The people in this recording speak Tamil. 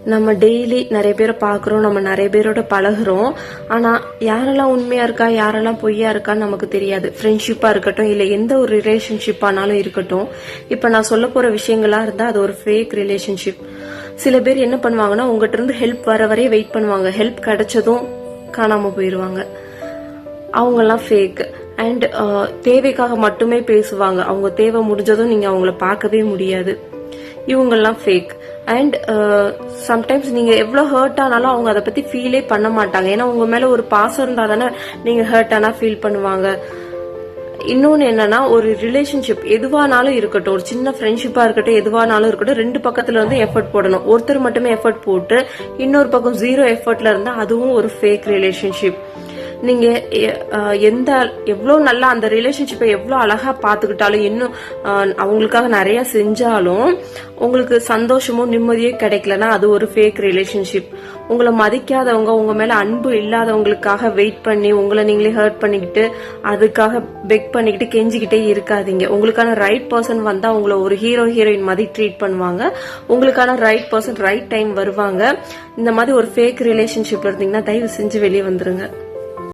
நம்ம டெய்லி நிறைய பேரை பாக்குறோம், நம்ம நிறைய பேரோட பழகுறோம். ஆனா யாரெல்லாம் உண்மையா இருக்கா, யாரெல்லாம் பொய்யா இருக்கான்னு நமக்கு தெரியாது. ஃப்ரெண்ட்ஷிப்பா இருக்கட்டும், இல்ல எந்த ஒரு ரிலேஷன்ஷிப் ஆனாலும் இருக்கட்டும். இப்ப நான் சொல்ல போற விஷயங்களா இருந்தா அது ஒரு ஃபேக் ரிலேஷன்ஷிப். சில பேர் என்ன பண்ணுவாங்கன்னா, உங்ககிட்ட இருந்து ஹெல்ப் வர வரைய வெயிட் பண்ணுவாங்க. ஹெல்ப் கிடைச்சதும் காணாம போயிருவாங்க. அவங்கெல்லாம் ஃபேக். அண்ட் தேவைக்காக மட்டுமே பேசுவாங்க. அவங்க தேவை முடிஞ்சதும் நீங்க அவங்கள பார்க்கவே முடியாது. இவங்கெல்லாம் ஃபேக். அண்ட் சம்டைம்ஸ் நீங்க எவ்வளவு ஹர்ட் ஆனாலும் அவங்க அதை பத்தி ஃபீலே பண்ண மாட்டாங்க. ஏன்னா உங்க மேல ஒரு பாசம் இருந்தா தானே நீங்க ஹர்ட் ஆனா ஃபீல் பண்ணுவாங்க. இன்னொன்னு என்னன்னா, ஒரு ரிலேஷன்ஷிப் எதுவானாலும் இருக்கட்டும், ஒரு சின்ன ஃப்ரெண்ட்ஷிப்பா இருக்கட்டும், எதுவானாலும் இருக்கட்டும், ரெண்டு பக்கத்துல இருந்து எஃபர்ட் போடணும். ஒருத்தர் மட்டுமே எஃபர்ட் போட்டு இன்னொரு பக்கம் 0 எஃபர்ட்ல இருந்தா அதுவும் ஒரு ஃபேக் ரிலேஷன்ஷிப். நீங்க எவ்வளவு நல்லா அந்த ரிலேஷன்ஷிப்பை எவ்வளவு அழகா பாத்துக்கிட்டாலும், இன்னும் அவங்களுக்காக நிறைய செஞ்சாலும் உங்களுக்கு சந்தோஷமும் நிம்மதியும் கிடைக்கலன்னா அது ஒரு ஃபேக் ரிலேஷன்ஷிப். உங்களை மதிக்காதவங்க, உங்க மேல அன்பு இல்லாதவங்களுக்காக வெயிட் பண்ணி உங்களை நீங்களே ஹர்ட் பண்ணிக்கிட்டு அதுக்காக பெக் பண்ணிக்கிட்டு கெஞ்சிக்கிட்டே இருக்காதீங்க. உங்களுக்கான ரைட் பர்சன் வந்தா உங்களை ஒரு ஹீரோயின் மாதிரி ட்ரீட் பண்ணுவாங்க. உங்களுக்கான ரைட் பர்சன் ரைட் டைம் வருவாங்க. இந்த மாதிரி ஒரு ஃபேக் ரிலேஷன்ஷிப்ல இருந்தீங்கன்னா தயவு செஞ்சு வெளியே வந்துருங்க.